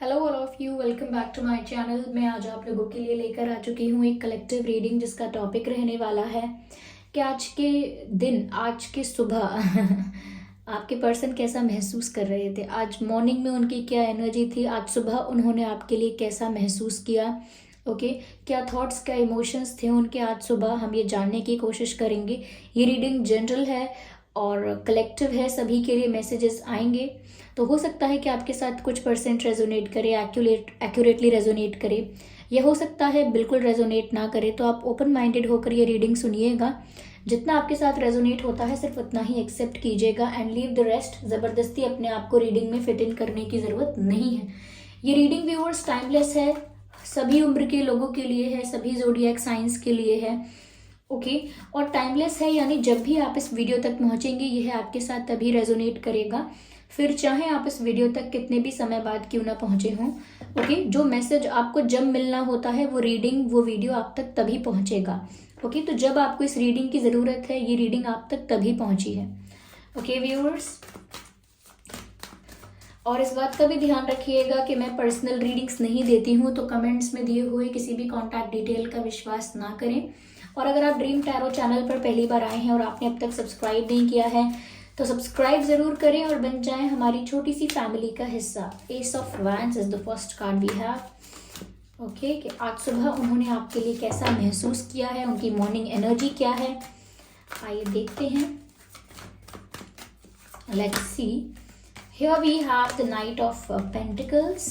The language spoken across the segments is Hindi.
Hello all of you, welcome back to my channel. मैं आज आप लोगों के लिए लेकर आ चुकी हूँ एक कलेक्टिव रीडिंग जिसका टॉपिक रहने वाला है कि आज के दिन, आज के सुबह आपके पर्सन कैसा महसूस कर रहे थे। आज मॉर्निंग में उनकी क्या एनर्जी थी, आज सुबह उन्होंने आपके लिए कैसा महसूस किया। ओके, क्या थॉट्स, क्या इमोशंस थे उनके आज सुबह, हम ये जानने की कोशिश करेंगे। ये रीडिंग जनरल है और कलेक्टिव है, सभी के लिए मैसेजेस आएंगे। तो हो सकता है कि आपके साथ कुछ परसेंट रेजोनेट करे, एक्यूरेटली रेजोनेट करे, यह हो सकता है बिल्कुल रेजोनेट ना करे। तो आप ओपन माइंडेड होकर ये रीडिंग सुनिएगा। जितना आपके साथ रेजोनेट होता है सिर्फ उतना ही एक्सेप्ट कीजिएगा एंड लीव द रेस्ट। ज़बरदस्ती अपने आप को रीडिंग में फिट इन करने की ज़रूरत नहीं है। ये रीडिंग व्यूअर्स टाइमलेस है, सभी उम्र के लोगों के लिए है, सभी ज़ोडिएक साइंस के लिए है। ओके, और टाइमलेस है यानी जब भी आप इस वीडियो तक पहुंचेंगे यह आपके साथ तभी रेजोनेट करेगा, फिर चाहे आप इस वीडियो तक कितने भी समय बाद क्यों ना पहुंचे हों। ओके, जो मैसेज आपको जब मिलना होता है वो रीडिंग, वो वीडियो आप तक तभी पहुंचेगा। ओके, तो जब आपको इस रीडिंग की ज़रूरत है ये रीडिंग आप तक तभी पहुंची है। ओके व्यूअर्स, और इस बात का भी ध्यान रखिएगा कि मैं पर्सनल रीडिंग्स नहीं देती हूँ, तो कमेंट्स में दिए हुए किसी भी कॉन्टैक्ट डिटेल का विश्वास ना करें। और अगर आप ड्रीम टैरो चैनल पर पहली बार आए हैं और आपने अब तक सब्सक्राइब नहीं किया है तो सब्सक्राइब जरूर करें और बन जाएं हमारी छोटी सी फैमिली का हिस्सा। Ace of wands is the first card we have. Okay, कि आज सुबह उन्होंने आपके लिए कैसा महसूस किया है, उनकी मॉर्निंग एनर्जी क्या है, आइए देखते हैं। Let's C. Here we have the Knight of Pentacles.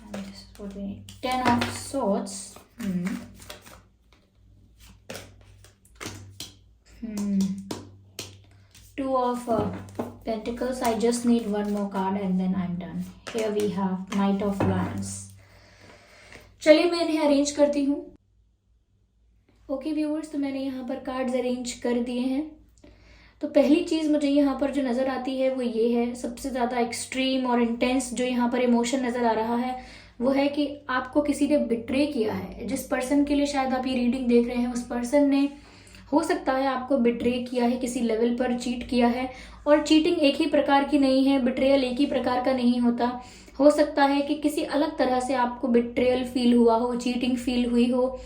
And this is what we need. Ten of Swords. Two of Pentacles. I just need one more card and then I'm done. Here we have Knight of Wands. चलिए मैं इन्हें अरेंज करती हूँ। ओके व्यूअर्स, तो मैंने यहाँ पर कार्ड्स अरेंज कर दिए हैं। तो पहली चीज़ मुझे यहाँ पर जो नज़र आती है वो ये है, सबसे ज़्यादा एक्सट्रीम और इंटेंस जो यहाँ पर इमोशन नज़र आ रहा है वो है कि आपको किसी ने बिट्रे किया है। जिस पर्सन के लिए शायद आप ये रीडिंग देख रहे हैं उस पर्सन ने हो सकता है आपको बिट्रे किया है, किसी लेवल पर चीट किया है। और चीटिंग एक ही प्रकार की नहीं है, बिट्रेयल एक ही प्रकार का नहीं होता। हो सकता है कि किसी अलग तरह से आपको बिट्रेयल फील हुआ हो, चीटिंग फील हुई हो।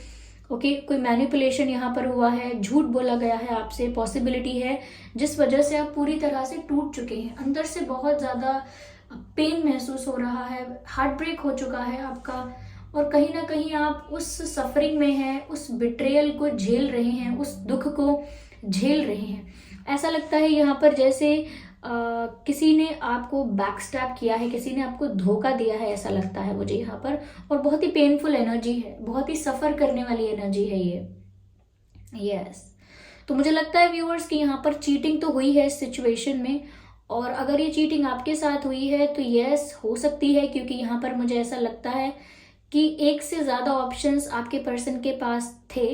ओके, कोई मैनिपुलेशन यहाँ पर हुआ है, झूठ बोला गया है आपसे, पॉसिबिलिटी है जिस वजह से आप पूरी तरह से टूट चुके हैं। अंदर से बहुत ज़्यादा पेन महसूस हो रहा है, हार्ट ब्रेक हो चुका है आपका, और कहीं ना कहीं आप उस सफरिंग में हैं, उस बिट्रेयल को झेल रहे हैं, उस दुख को झेल रहे हैं। ऐसा लगता है यहाँ पर जैसे किसी ने आपको बैकस्टैप किया है, किसी ने आपको धोखा दिया है, ऐसा लगता है मुझे यहाँ पर। और बहुत ही पेनफुल एनर्जी है, बहुत ही सफ़र करने वाली एनर्जी है ये। यस, तो मुझे लगता है व्यूअर्स कि यहाँ पर चीटिंग तो हुई है इस सिचुएशन में, और अगर ये चीटिंग आपके साथ हुई है तो यस हो सकती है, क्योंकि यहाँ पर मुझे ऐसा लगता है कि एक से ज़्यादा ऑप्शंस आपके पर्सन के पास थे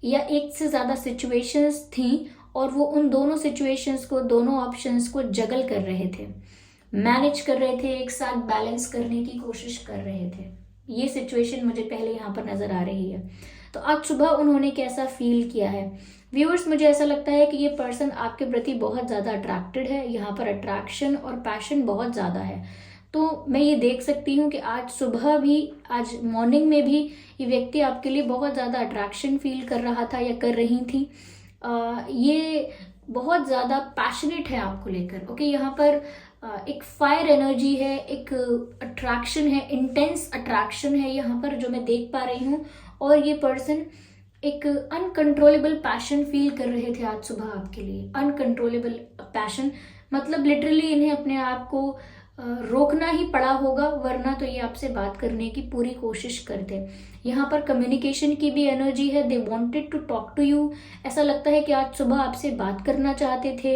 या एक से ज़्यादा सिचुएशंस थी, और वो उन दोनों सिचुएशंस को, दोनों ऑप्शंस को जगल कर रहे थे, मैनेज कर रहे थे, एक साथ बैलेंस करने की कोशिश कर रहे थे। ये सिचुएशन मुझे पहले यहाँ पर नज़र आ रही है। तो आज सुबह उन्होंने कैसा फील किया है व्यूअर्स, मुझे ऐसा लगता है कि ये पर्सन आपके प्रति बहुत ज़्यादा अट्रैक्टेड है। यहाँ पर अट्रैक्शन और पैशन बहुत ज़्यादा है। तो मैं ये देख सकती हूँ कि आज सुबह भी, आज मॉर्निंग में भी ये व्यक्ति आपके लिए बहुत ज़्यादा अट्रैक्शन फील कर रहा था या कर रही थी। ये बहुत ज़्यादा पैशनेट है आपको लेकर। ओके, यहाँ पर एक फायर एनर्जी है, एक अट्रैक्शन है, इंटेंस अट्रैक्शन है यहाँ पर जो मैं देख पा रही हूँ। और ये पर्सन एक अनकंट्रोलेबल पैशन फील कर रहे थे आज सुबह आपके लिए। अनकंट्रोलेबल पैशन मतलब लिटरली इन्हें अपने आप को रोकना ही पड़ा होगा, वरना तो ये आपसे बात करने की पूरी कोशिश करते। यहाँ पर कम्युनिकेशन की भी एनर्जी है, they wanted to talk to you. ऐसा लगता है कि आज सुबह आपसे बात करना चाहते थे,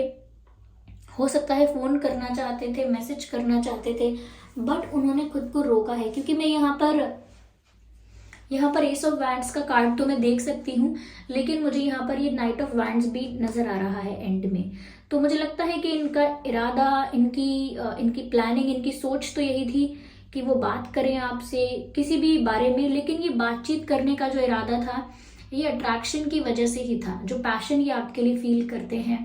हो सकता है फ़ोन करना चाहते थे, मैसेज करना चाहते थे, बट उन्होंने खुद को रोका है। क्योंकि मैं यहाँ पर एस ऑफ वैंड्स का कार्ड तो मैं देख सकती हूँ, लेकिन मुझे यहाँ पर ये नाइट ऑफ वैंड्स भी नज़र आ रहा है एंड में। तो मुझे लगता है कि इनका इरादा, इनकी प्लानिंग, इनकी सोच तो यही थी कि वो बात करें आपसे किसी भी बारे में, लेकिन ये बातचीत करने का जो इरादा था ये अट्रैक्शन की वजह से ही था, जो पैशन ये आपके लिए फील करते हैं।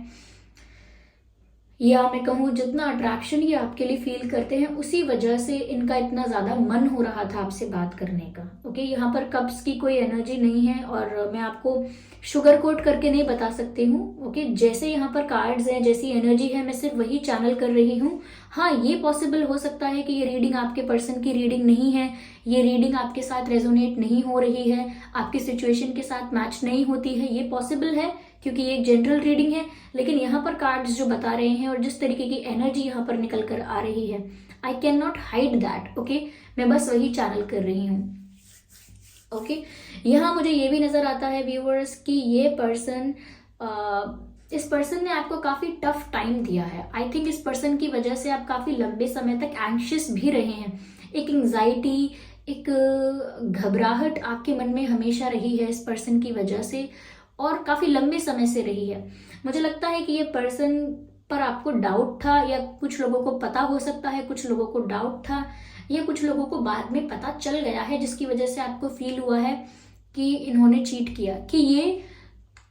या मैं कहूँ जितना अट्रैक्शन ये आपके लिए फील करते हैं उसी वजह से इनका इतना ज़्यादा मन हो रहा था आपसे बात करने का। ओके, यहाँ पर कप्स की कोई एनर्जी नहीं है और मैं आपको शुगर कोट करके नहीं बता सकती हूँ। ओके, जैसे यहाँ पर कार्ड्स हैं, जैसी एनर्जी है, मैं सिर्फ वही चैनल कर रही हूँ। हाँ, ये पॉसिबल हो सकता है कि ये रीडिंग आपके पर्सन की रीडिंग नहीं है, ये रीडिंग आपके साथ रेजोनेट नहीं हो रही है, आपकी सिचुएशन के साथ मैच नहीं होती है, ये पॉसिबल है क्योंकि ये एक जनरल रीडिंग है। लेकिन यहाँ पर कार्ड्स जो बता रहे हैं और जिस तरीके की एनर्जी यहाँ पर निकल कर आ रही है, I can not hide that. Okay, मैं बस वही चैनल कर रही हूँ। ओके, यहाँ मुझे ये भी नजर आता है व्यूअर्स कि ये पर्सन, इस पर्सन ने आपको काफी टफ टाइम दिया है। आई थिंक इस पर्सन की वजह से आप काफी लंबे समय तक एंग्शियस भी रहे हैं। एक एंग्जाइटी, एक घबराहट आपके मन में हमेशा रही है इस पर्सन की वजह से, और काफी लंबे समय से रही है। मुझे लगता है कि ये पर्सन पर आपको डाउट था, या कुछ लोगों को पता हो सकता है, कुछ लोगों को डाउट था, या कुछ लोगों को बाद में पता चल गया है, जिसकी वजह से आपको फील हुआ है कि इन्होंने चीट किया, कि ये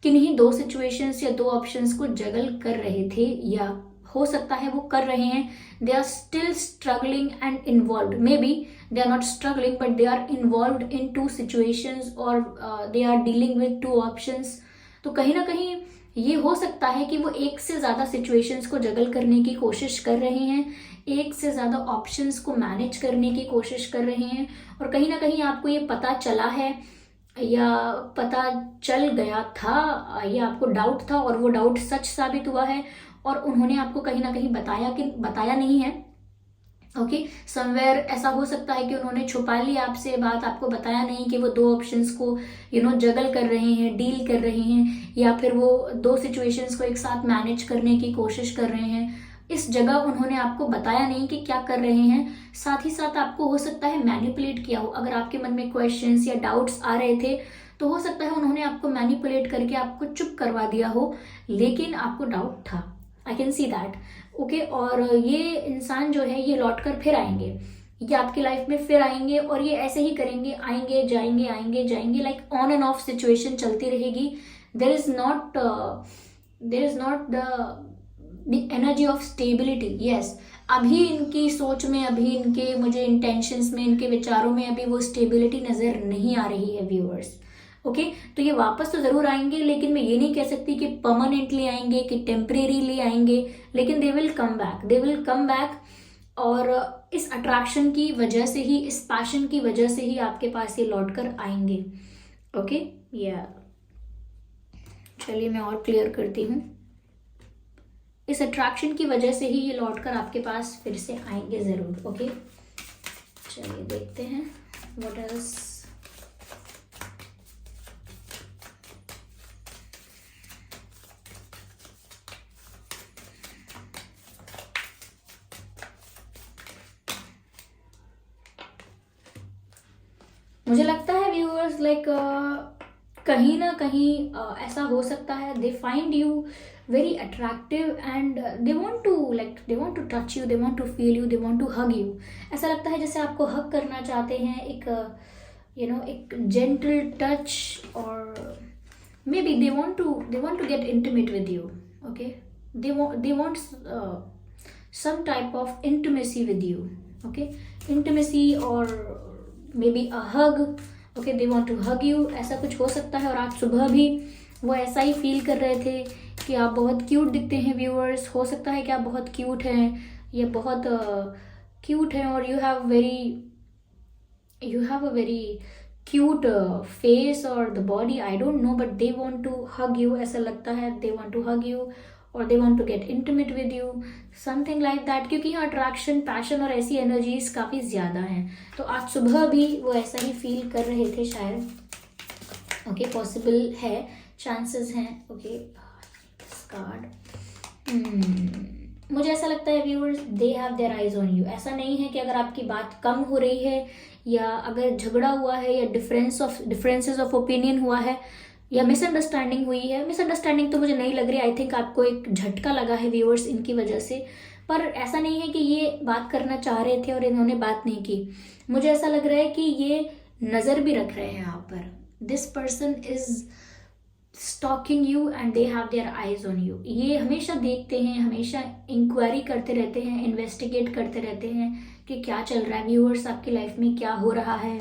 किन्हीं दो सिचुएशंस या दो ऑप्शंस को जगल कर रहे थे, या हो सकता है वो कर रहे हैं। They are still struggling and involve, maybe they are not struggling but they are involved in two situations or they are dealing with two options। तो कहीं ना कहीं ये हो सकता है कि वो एक से ज़्यादा सिचुएशंस को जगल करने की कोशिश कर रहे हैं, एक से ज़्यादा ऑप्शंस को मैनेज करने की कोशिश कर रहे हैं, और कहीं ना कहीं आपको ये पता चला है या पता चल गया था, या आपको डाउट था और वो डाउट सच साबित हुआ है, और उन्होंने आपको कहीं ना कहीं बताया नहीं है। ओके, समवेयर ऐसा हो सकता है कि उन्होंने छुपा ली आपसे बात, आपको बताया नहीं कि वो दो ऑप्शंस को जगल कर रहे हैं, डील कर रहे हैं, या फिर वो दो सिचुएशंस को एक साथ मैनेज करने की कोशिश कर रहे हैं। इस जगह उन्होंने आपको बताया नहीं कि क्या कर रहे हैं। साथ ही साथ आपको हो सकता है मैनिपुलेट किया हो। अगर आपके मन में क्वेश्चंस या डाउट्स आ रहे थे तो हो सकता है उन्होंने आपको मैनिपुलेट करके आपको चुप करवा दिया हो, लेकिन आपको डाउट था। I can see that. Okay, और ये इंसान जो है ये लौट कर फिर आएंगे, ये आपकी लाइफ में फिर आएंगे, और ये ऐसे ही करेंगे, आएंगे जाएंगे आएंगे जाएंगे, like on end of situation चलती रहेगी। There is not the energy of stability. Yes, अभी इनकी सोच में, अभी इनके मुझे इंटेंशंस में, इनके विचारों में अभी वो स्टेबिलिटी नजर नहीं आ रही है व्यूअर्स। ओके, तो ये वापस तो जरूर आएंगे, लेकिन मैं ये नहीं कह सकती कि परमानेंटली आएंगे, कि टेम्परेरीली आएंगे, लेकिन they will come back, they will come back. और इस अट्रैक्शन की वजह से ही, इस पैशन की वजह से ही आपके पास ये लौट कर आएंगे। ओके, या चलिए मैं और क्लियर करती हूँ। इस अट्रैक्शन की वजह से ही ये लौट कर आपके पास फिर से आएंगे जरूर। ओके, चलिए देखते हैं व्हाट एल्स। मुझे लगता है व्यूअर्स लाइक कहीं ना कहीं ऐसा हो सकता है, they find you very attractive and they want to touch you, they want to feel you, they want to hug you. ऐसा लगता है जैसे आपको हग करना चाहते हैं, एक एक जेंटल टच, और maybe they want to get intimate with you. Okay, they want some type of intimacy with you। okay, intimacy or maybe a hug। okay, they want to hug you, ऐसा कुछ हो सकता है। और आज सुबह भी वो ऐसा ही फील कर रहे थे कि आप बहुत क्यूट दिखते हैं व्यूअर्स। हो सकता है कि आप बहुत क्यूट हैं, या बहुत क्यूट हैं, और you have a very cute face और the body, I don't know, but they want to hug you. ऐसा लगता है they want to hug you, और they want to get intimate with you, something like that. क्योंकि यहाँ अट्रैक्शन, पैशन और ऐसी एनर्जीज काफ़ी ज़्यादा हैं। तो आज सुबह भी वो ऐसा ही फील कर रहे थे शायद। ओके, पॉसिबल है, चांसेस हैं। ओके, कार्ड, मुझे ऐसा लगता है viewers, they have their eyes on you. ऐसा नहीं है कि अगर आपकी बात कम हो रही है, या अगर झगड़ा हुआ है, या डिफरेंसेस ऑफ ओपिनियन हुआ है, या मिसअंडरस्टैंडिंग हुई है। मिसअंडरस्टैंडिंग तो मुझे नहीं लग रही, आई थिंक आपको एक झटका लगा है व्यूअर्स इनकी वजह से। पर ऐसा नहीं है कि ये बात करना चाह रहे थे और इन्होंने बात नहीं की। मुझे ऐसा लग रहा है कि ये नज़र भी रख रहे हैं आप पर। This person is stalking you and they have their eyes on you. ये हमेशा देखते हैं, हमेशा इंक्वायरी करते रहते हैं, इन्वेस्टिगेट करते रहते हैं कि क्या चल रहा है व्यूअर्स, आपकी लाइफ में क्या हो रहा है,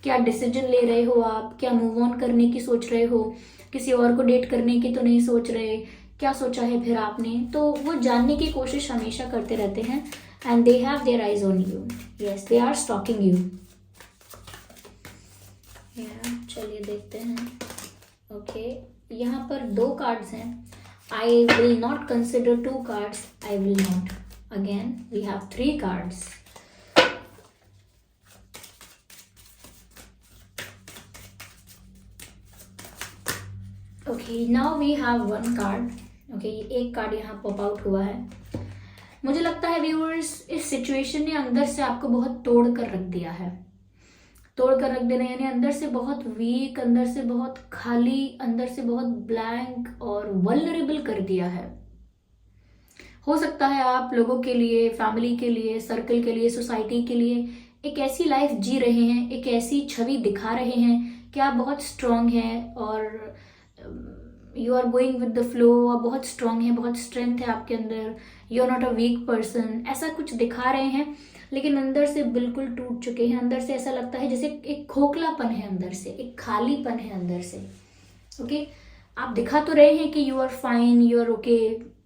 क्या डिसीजन ले रहे हो आप, क्या मूव ऑन करने की सोच रहे हो, किसी और को डेट करने की तो नहीं सोच रहे, क्या सोचा है फिर आपने। तो वो जानने की कोशिश हमेशा करते रहते हैं and they have their eyes on you. Yes, they are stalking you. चलिए देखते हैं। ओके, यहाँ पर 2 कार्ड्स हैं। I will not consider 2 cards, I will not. Again we have 3 cards. Okay, now we have 1 card. Okay, एक कार्ड यहाँ पॉप आउट हुआ है। मुझे लगता है व्यूअर्स, इस सिचुएशन ने अंदर से आपको बहुत तोड़ कर रख दिया है। तोड़ कर रख देना यानी अंदर से बहुत वीक, अंदर से बहुत खाली, अंदर से बहुत ब्लैंक और वल्नरेबल कर दिया है। हो सकता है आप लोगों के लिए, फैमिली के लिए, सर्कल के लिए, सोसाइटी के लिए एक ऐसी लाइफ जी रहे हैं, एक ऐसी छवि दिखा रहे हैं कि आप बहुत स्ट्रांग हैं और you are going with the flow, आप बहुत स्ट्रांग हैं, बहुत स्ट्रेंथ है आपके अंदर, you are not a weak person, ऐसा कुछ दिखा रहे हैं, लेकिन अंदर से बिल्कुल टूट चुके हैं। अंदर से ऐसा लगता है जैसे एक खोखलापन है अंदर से, एक खालीपन है अंदर से। ओके, आप दिखा तो रहे हैं कि you are fine, you are okay,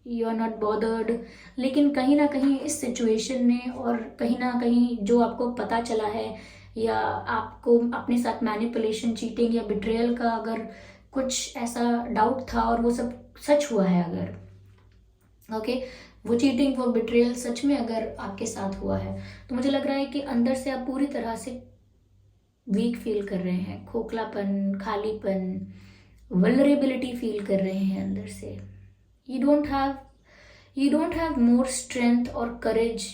you are not bothered, लेकिन कहीं ना कहीं इस सिचुएशन ने और कहीं ना कहीं जो आपको पता चला है या आपको अपने साथ मैनिपुलेशन, चीटिंग या बिट्रेयल का अगर कुछ ऐसा डाउट था और वो सब सच हुआ है, अगर ओके वो चीटिंग, वो बिट्रेयल सच में अगर आपके साथ हुआ है, तो मुझे लग रहा है कि अंदर से आप पूरी तरह से वीक फील कर रहे हैं, खोखलापन, खालीपन, वल्नरेबिलिटी फील कर रहे हैं अंदर से। You don't have more strength और courage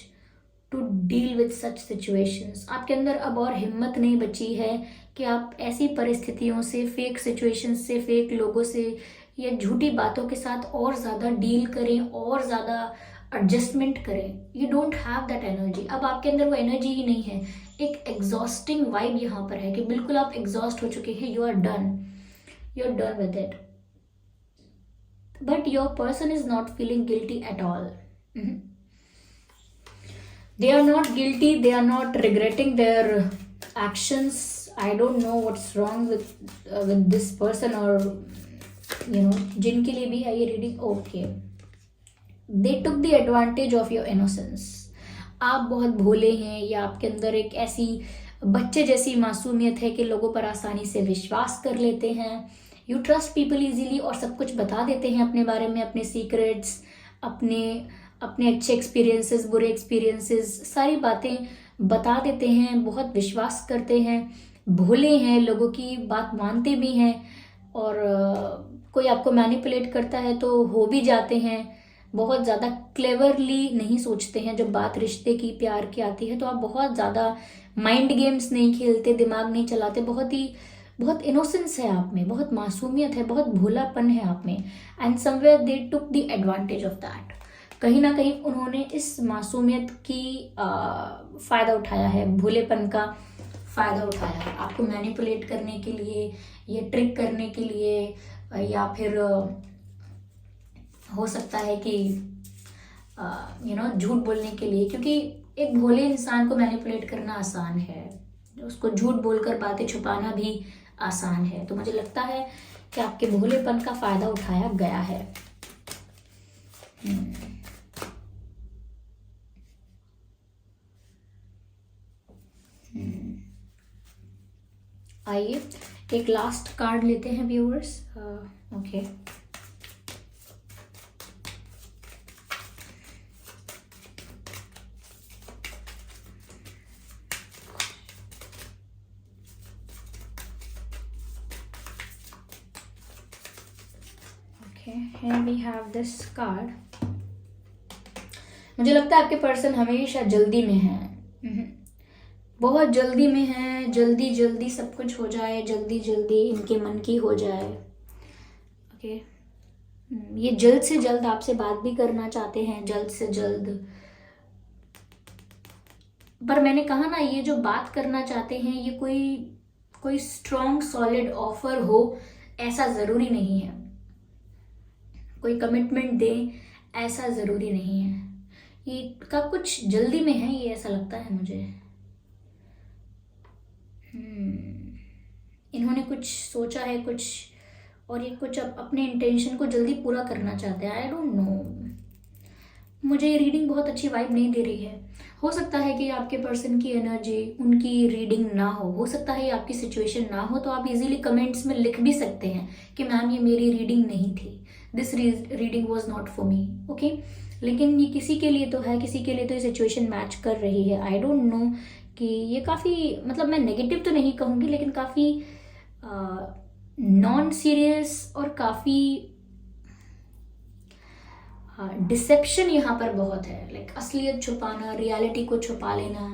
to deal with such situations. आपके अंदर अब और हिम्मत नहीं बची है कि आप ऐसी परिस्थितियों से, फेक सिचुएशंस से, फेक लोगों से या झूठी बातों के साथ और ज़्यादा डील करें, और ज़्यादा एडजस्टमेंट करें। You don't have that energy. अब आपके अंदर वो एनर्जी ही नहीं है। एक एग्जॉस्टिंग वाइब यहाँ पर है कि बिल्कुल आप एग्जॉस्ट हो चुके हैं, you are done with it. But your person is not feeling guilty at all. They are not guilty, they are not regretting their actions. I don't know what's wrong with this person, or जिनके लिए भी है ये reading. Okay, they took the advantage of your innocence. आप बहुत भोले हैं या आपके अंदर एक ऐसी बच्चे जैसी मासूमियत है कि लोगों पर आसानी से विश्वास कर लेते हैं। यू ट्रस्ट पीपल इजीली और सब कुछ बता देते हैं अपने बारे में, अपने सीक्रेट्स, अपने अच्छे एक्सपीरियंसेस, बुरे एक्सपीरियंसेस, सारी बातें बता देते हैं, बहुत विश्वास करते हैं, भोले हैं, लोगों की बात मानते भी हैं, और कोई आपको मैनिपुलेट करता है तो हो भी जाते हैं। बहुत ज़्यादा क्लेवरली नहीं सोचते हैं। जब बात रिश्ते की, प्यार की आती है तो आप बहुत ज़्यादा माइंड गेम्स नहीं खेलते, दिमाग नहीं चलाते, बहुत इनोसेंस है आप में, बहुत मासूमियत है, बहुत भोलापन है आप में। And somewhere they took the advantage of that. कहीं ना कहीं उन्होंने इस मासूमियत की फ़ायदा उठाया है, भोलेपन का फ़ायदा उठाया है, आपको मैनिपुलेट करने के लिए, ये ट्रिक करने के लिए, या फिर हो सकता है कि झूठ बोलने के लिए, क्योंकि एक भोले इंसान को मैनिपुलेट करना आसान है, उसको झूठ बोलकर बातें छुपाना भी आसान है। तो मुझे लगता है कि आपके भोलेपन का फ़ायदा उठाया गया है। आइए एक लास्ट कार्ड लेते हैं viewers. Okay, here we have this card. मुझे लगता है आपके पर्सन हमेशा जल्दी में है, बहुत जल्दी में है, जल्दी जल्दी सब कुछ हो जाए, जल्दी जल्दी इनके मन की हो जाए। ओके, ये जल्द से जल्द आपसे बात भी करना चाहते हैं, जल्द से जल्द। पर मैंने कहा ना, ये जो बात करना चाहते हैं ये कोई स्ट्रॉन्ग सॉलिड ऑफर हो ऐसा ज़रूरी नहीं है, कोई कमिटमेंट दे ऐसा ज़रूरी नहीं है। ये का कुछ जल्दी में है, ये ऐसा लगता है मुझे। इन्होंने कुछ सोचा है कुछ, और ये कुछ अपने इंटेंशन को जल्दी पूरा करना चाहते हैं। आई डोंट नो, मुझे ये रीडिंग बहुत अच्छी वाइब नहीं दे रही है। हो सकता है कि आपके पर्सन की एनर्जी उनकी रीडिंग ना हो सकता है ये आपकी सिचुएशन ना हो, तो आप इजीली कमेंट्स में लिख भी सकते हैं कि मैम ये मेरी रीडिंग नहीं थी, this reading was not for me, okay. लेकिन ये किसी के लिए तो है, किसी के लिए तो ये सिचुएशन मैच कर रही है। आई डोंट नो कि ये काफ़ी, मतलब मैं नेगेटिव तो नहीं कहूँगी, लेकिन काफ़ी नॉन सीरियस और काफ़ी डिसेप्शन यहाँ पर बहुत है। लाइक असलियत छुपाना, रियलिटी को छुपा लेना,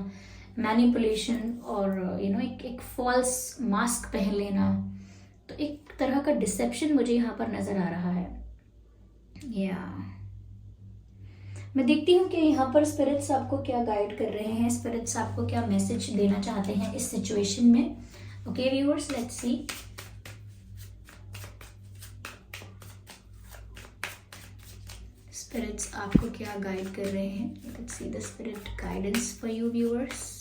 मैनिपुलेशन और एक फॉल्स मास्क पहन लेना, तो एक तरह का डिसेप्शन मुझे यहाँ पर नज़र आ रहा है। मैं देखती हूँ कि यहाँ पर स्पिरिट्स आपको क्या गाइड कर रहे हैं, स्पिरिट्स आपको क्या मैसेज देना चाहते हैं इस सिचुएशन में। Okay viewers, let's see. Spirits आपको क्या गाइड कर रहे हैं, let's see the spirit guidance for you viewers.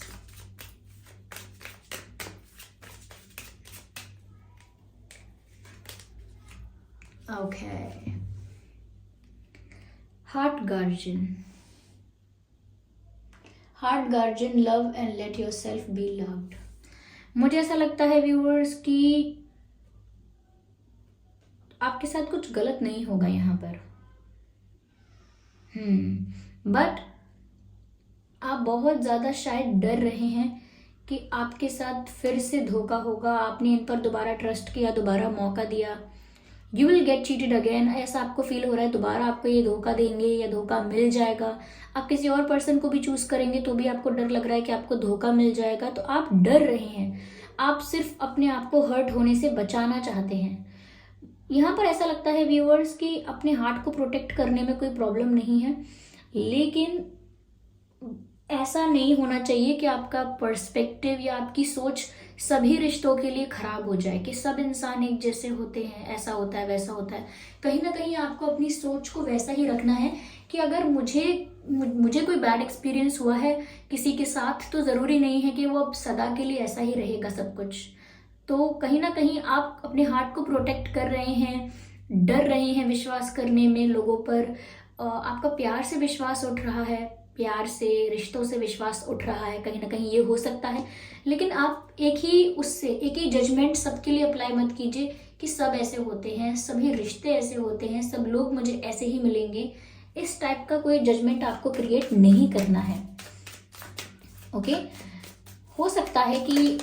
Okay, heart guardian, heart guardian, love and let yourself be loved. मुझे ऐसा लगता है व्यूअर्स कि आपके साथ कुछ गलत नहीं होगा यहाँ पर, बट आप बहुत ज़्यादा शायद डर रहे हैं कि आपके साथ फिर से धोखा होगा। आपने इन पर दोबारा ट्रस्ट किया, दोबारा मौका दिया, you will get cheated again, ऐसा आपको फील हो रहा है। दोबारा आपको ये धोखा देंगे या धोखा मिल जाएगा। आप किसी और पर्सन को भी चूज करेंगे तो भी आपको डर लग रहा है कि आपको धोखा मिल जाएगा, तो आप डर रहे हैं। आप सिर्फ अपने आप को हर्ट होने से बचाना चाहते हैं। यहाँ पर ऐसा लगता है व्यूअर्स कि अपने हार्ट को प्रोटेक्ट करने में कोई प्रॉब्लम नहीं है, लेकिन ऐसा नहीं होना चाहिए कि आपका पर्सपेक्टिव या आपकी सोच सभी रिश्तों के लिए खराब हो जाए कि सब इंसान एक जैसे होते हैं, ऐसा होता है वैसा होता है। कहीं ना कहीं आपको अपनी सोच को वैसा ही रखना है कि अगर मुझे कोई बैड एक्सपीरियंस हुआ है किसी के साथ, तो ज़रूरी नहीं है कि वो अब सदा के लिए ऐसा ही रहेगा सब कुछ। तो कहीं ना कहीं आप अपने हार्ट को प्रोटेक्ट कर रहे हैं, डर रहे हैं विश्वास करने में लोगों पर। आपका प्यार से विश्वास उठ रहा है, प्यार से, रिश्तों से विश्वास उठ रहा है, कहीं ना कहीं ये हो सकता है। लेकिन आप एक ही जजमेंट सबके लिए अप्लाई मत कीजिए कि सब ऐसे होते हैं, सभी रिश्ते ऐसे होते हैं, सब लोग मुझे ऐसे ही मिलेंगे। इस टाइप का कोई जजमेंट आपको क्रिएट नहीं करना है, ओके। हो सकता है कि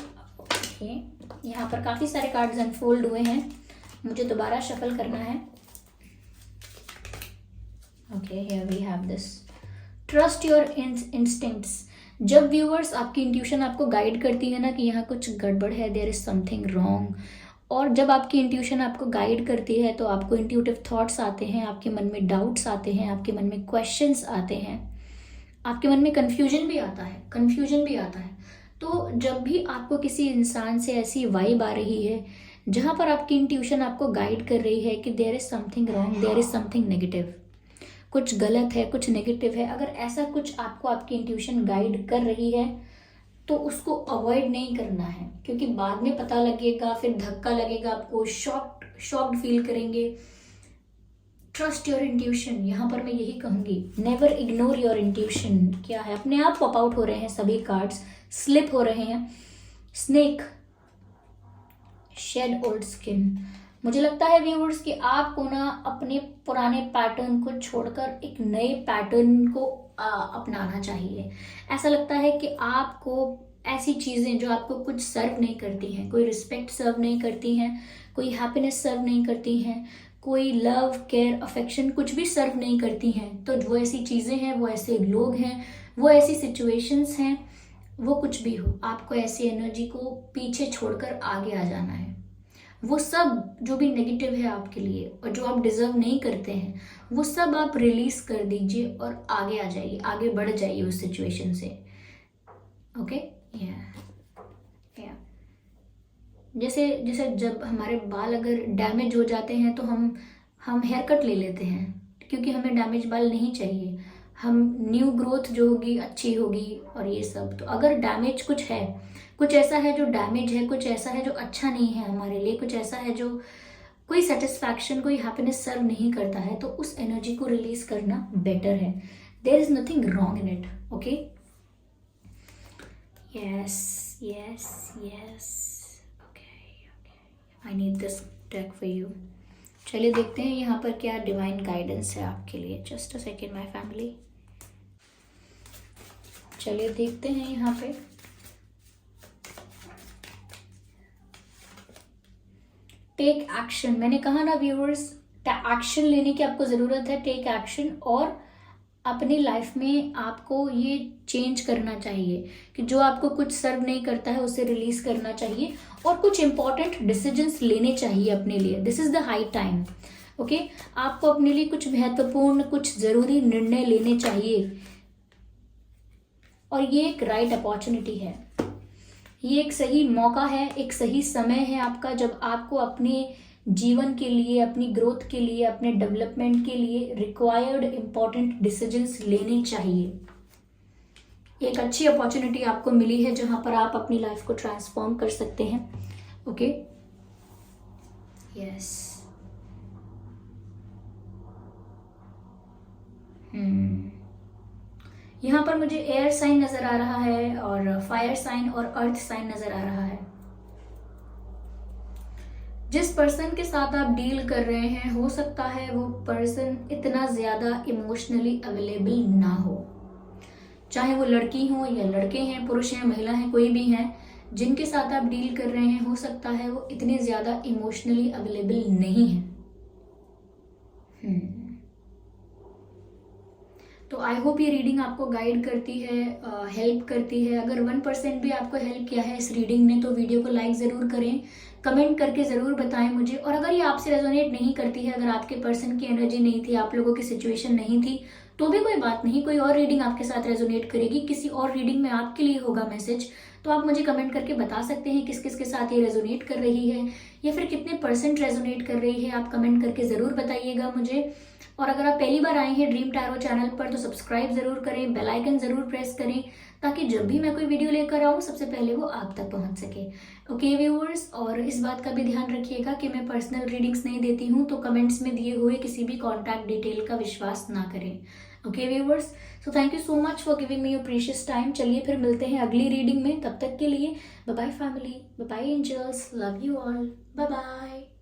यहाँ पर काफ़ी सारे कार्ड्स अनफोल्ड हुए हैं, मुझे दोबारा शफल करना है। Okay, here we have this, trust your instincts. जब व्यूअर्स आपकी इंट्यूशन आपको गाइड करती है ना कि यहाँ कुछ गड़बड़ है, देयर इज समथिंग रॉन्ग, और जब आपकी इंट्यूशन आपको गाइड करती है तो आपको इंट्यूटिव थॉट्स आते हैं, आपके मन में डाउट्स आते हैं, आपके मन में क्वेश्चंस आते हैं, आपके मन में कन्फ्यूजन भी आता है। तो जब भी आपको किसी इंसान से ऐसी वाइब आ रही है जहाँ पर आपकी इंट्यूशन आपको गाइड कर रही है कि there is something wrong, there is something negative, कुछ गलत है, कुछ नेगेटिव है, अगर ऐसा कुछ आपको आपकी इंट्यूशन गाइड कर रही है तो उसको अवॉइड नहीं करना है, क्योंकि बाद में पता लगेगा, फिर धक्का लगेगा, आपको शॉक्ड फील करेंगे। ट्रस्ट योर इंट्यूशन, यहाँ पर मैं यही कहूँगी, नेवर इग्नोर योर इंट्यूशन। क्या है, अपने आप पॉप आउट हो रहे हैं सभी कार्ड्स, स्लिप हो रहे हैं। Snake, shed old skin. मुझे लगता है व्यूअर्स कि आपको ना अपने पुराने पैटर्न को छोड़कर एक नए पैटर्न को अपनाना चाहिए। ऐसा लगता है कि आपको ऐसी चीज़ें जो आपको कुछ सर्व नहीं करती हैं, कोई रिस्पेक्ट सर्व नहीं करती हैं, कोई हैप्पीनेस सर्व नहीं करती हैं, कोई लव, केयर, अफेक्शन कुछ भी सर्व नहीं करती हैं, तो वो ऐसी चीज़ें हैं, वो ऐसे लोग हैं, वो ऐसी सिचुएशंस हैं, वो कुछ भी हो, आपको ऐसी एनर्जी को पीछे छोड़कर आगे आ जाना है। वो सब जो भी नेगेटिव है आपके लिए और जो आप डिजर्व नहीं करते हैं, वो सब आप रिलीज कर दीजिए और आगे आ जाइए, आगे बढ़ जाइए उस सिचुएशन से, ओके। जैसे जैसे जब हमारे बाल अगर डैमेज हो जाते हैं तो हम हेयर कट ले लेते हैं, क्योंकि हमें डैमेज बाल नहीं चाहिए, हम न्यू ग्रोथ जो होगी अच्छी होगी और ये सब। तो अगर डैमेज कुछ है, कुछ ऐसा है जो डैमेज है, कुछ ऐसा है जो अच्छा नहीं है हमारे लिए, कुछ ऐसा है जो कोई सेटिस्फैक्शन, कोई हैप्पीनेस सर्व नहीं करता है, तो उस एनर्जी को रिलीज करना बेटर है। There is nothing wrong in it, okay. Yes yes yes, okay okay, I need this deck for you. चलिए देखते हैं यहाँ पर क्या डिवाइन गाइडेंस है आपके लिए। Just a second my family. चलिए देखते हैं यहाँ पे। टेक एक्शन, मैंने कहा ना व्यूअर्स, एक्शन लेने की आपको ज़रूरत है। टेक एक्शन, और अपनी लाइफ में आपको ये चेंज करना चाहिए कि जो आपको कुछ सर्व नहीं करता है उसे रिलीज करना चाहिए, और कुछ इंपॉर्टेंट डिसीजंस लेने चाहिए अपने लिए। This is the high time, okay. आपको अपने लिए कुछ महत्वपूर्ण, कुछ ज़रूरी निर्णय लेने चाहिए, और ये एक राइट अपॉर्चुनिटी है, ये एक सही मौका है, एक सही समय है आपका, जब आपको अपने जीवन के लिए, अपनी ग्रोथ के लिए, अपने डेवलपमेंट के लिए रिक्वायर्ड इंपॉर्टेंट डिसीजंस लेने चाहिए। एक अच्छी अपॉर्चुनिटी आपको मिली है जहां पर आप अपनी लाइफ को ट्रांसफॉर्म कर सकते हैं, ओके। यस, यहाँ पर मुझे एयर साइन नजर आ रहा है, और फायर साइन और अर्थ साइन नजर आ रहा है। जिस पर्सन के साथ आप डील कर रहे हैं, हो सकता है वो पर्सन इतना ज्यादा इमोशनली अवेलेबल ना हो, चाहे वो लड़की हो या लड़के हैं, पुरुष हैं, महिला हैं, कोई भी हैं, जिनके साथ आप डील कर रहे हैं, हो सकता है वो इतने ज्यादा इमोशनली अवेलेबल नहीं है। तो आई होप ये रीडिंग आपको गाइड करती है, हेल्प करती है। अगर 1% भी आपको हेल्प किया है इस रीडिंग ने, तो वीडियो को लाइक ज़रूर करें, कमेंट करके ज़रूर बताएं मुझे। और अगर ये आपसे रेजोनेट नहीं करती है, अगर आपके पर्सन की एनर्जी नहीं थी, आप लोगों की सिचुएशन नहीं थी, तो भी कोई बात नहीं, कोई और रीडिंग आपके साथ रेजोनेट करेगी, किसी और रीडिंग में आपके लिए होगा मैसेज। तो आप मुझे कमेंट करके बता सकते हैं किस किस के साथ ये रेजोनेट कर रही है, या फिर कितने % रेजोनेट कर रही है, आप कमेंट करके ज़रूर बताइएगा मुझे। और अगर आप पहली बार आए हैं ड्रीम टैरो चैनल पर, तो सब्सक्राइब जरूर करें, बेल आइकन जरूर प्रेस करें, ताकि जब भी मैं कोई वीडियो लेकर आऊँ सबसे पहले वो आप तक पहुंच सके, ओके व्यूअर्स। और इस बात का भी ध्यान रखिएगा कि मैं पर्सनल रीडिंग्स नहीं देती हूँ, तो कमेंट्स में दिए हुए किसी भी कॉन्टैक्ट डिटेल का विश्वास ना करें, okay viewers. So thank you so much for giving me your precious time. चलिए फिर मिलते हैं अगली रीडिंग में, तब तक के लिए bye bye family, bye bye angels, love you all, bye bye.